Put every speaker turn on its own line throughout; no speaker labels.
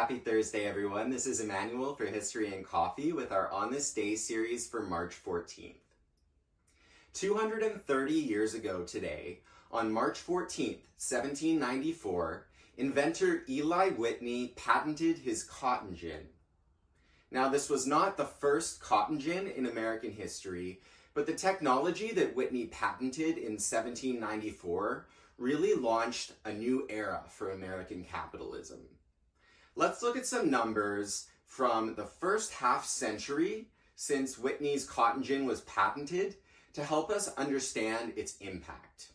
Happy Thursday, everyone. This is Emmanuel for History and Coffee with our On This Day series for March 14th. 230 years ago today, on March 14th, 1794, inventor Eli Whitney patented his cotton gin. Now, this was not the first cotton gin in American history, but the technology that Whitney patented in 1794 really launched a new era for American capitalism. Let's look at some numbers from the first half century since Whitney's cotton gin was patented to help us understand its impact.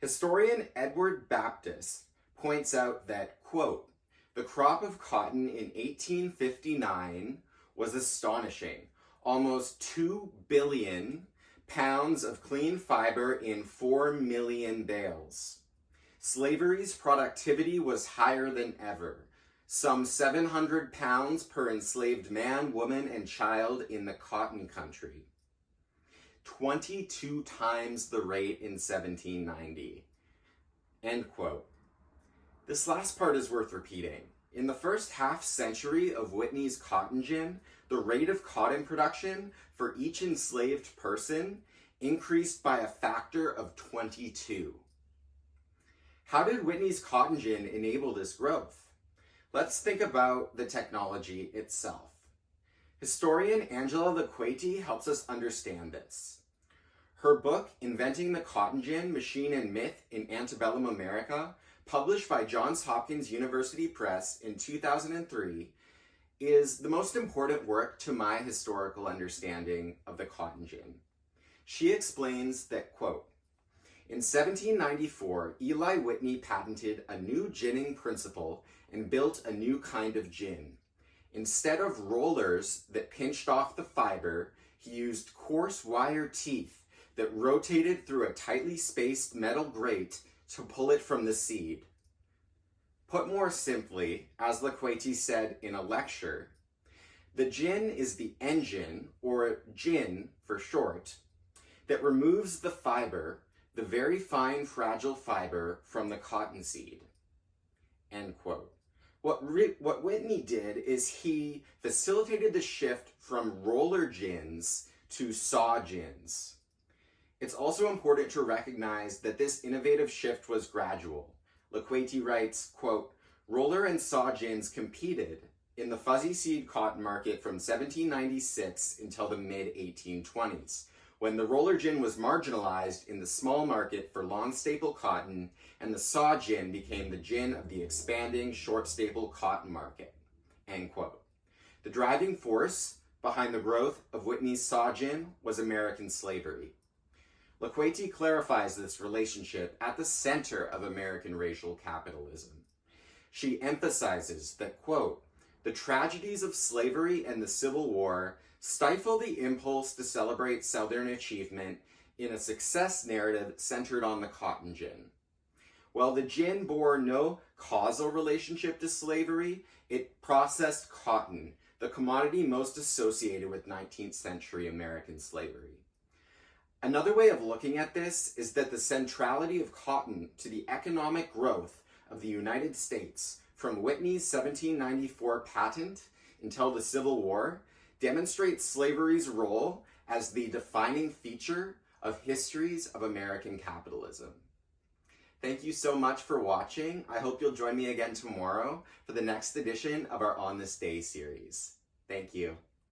Historian Edward Baptist points out that, quote, "The crop of cotton in 1859 was astonishing. Almost 2 billion pounds of clean fiber in 4 million bales. Slavery's productivity was higher than ever. Some 700 pounds per enslaved man, woman, and child in the cotton country. 22 times the rate in 1790. End quote. This last part is worth repeating. In the first half century of Whitney's cotton gin, the rate of cotton production for each enslaved person increased by a factor of 22. How did Whitney's cotton gin enable this growth? Let's think about the technology itself. Historian Angela Laqueti helps us understand this. Her book, Inventing the Cotton Gin, Machine and Myth in Antebellum America, published by Johns Hopkins University Press in 2003, is the most important work to my historical understanding of the cotton gin. She explains that, quote, "In 1794, Eli Whitney patented a new ginning principle and built a new kind of gin. Instead of rollers that pinched off the fiber, he used coarse wire teeth that rotated through a tightly spaced metal grate to pull it from the seed. Put more simply, as Laqueti said in a lecture, the gin is the engine, or gin for short, that removes the fiber, the very fine, fragile fiber from the cotton seed." End quote. What Whitney did is he facilitated the shift from roller gins to saw gins. It's also important to recognize that this innovative shift was gradual. Laqueti writes, quote, "Roller and saw gins competed in the fuzzy seed cotton market from 1796 until the mid-1820s, when the roller gin was marginalized in the small market for long staple cotton, and the saw gin became the gin of the expanding short staple cotton market." End quote. The driving force behind the growth of Whitney's saw gin was American slavery. Laqueti clarifies this relationship at the center of American racial capitalism. She emphasizes that, quote, "The tragedies of slavery and the Civil War stifle the impulse to celebrate Southern achievement in a success narrative centered on the cotton gin. While the gin bore no causal relationship to slavery, it processed cotton, the commodity most associated with 19th century American slavery." Another way of looking at this is that the centrality of cotton to the economic growth of the United States from Whitney's 1794 patent until the Civil War demonstrates slavery's role as the defining feature of histories of American capitalism. Thank you so much for watching. I hope you'll join me again tomorrow for the next edition of our On This Day series. Thank you.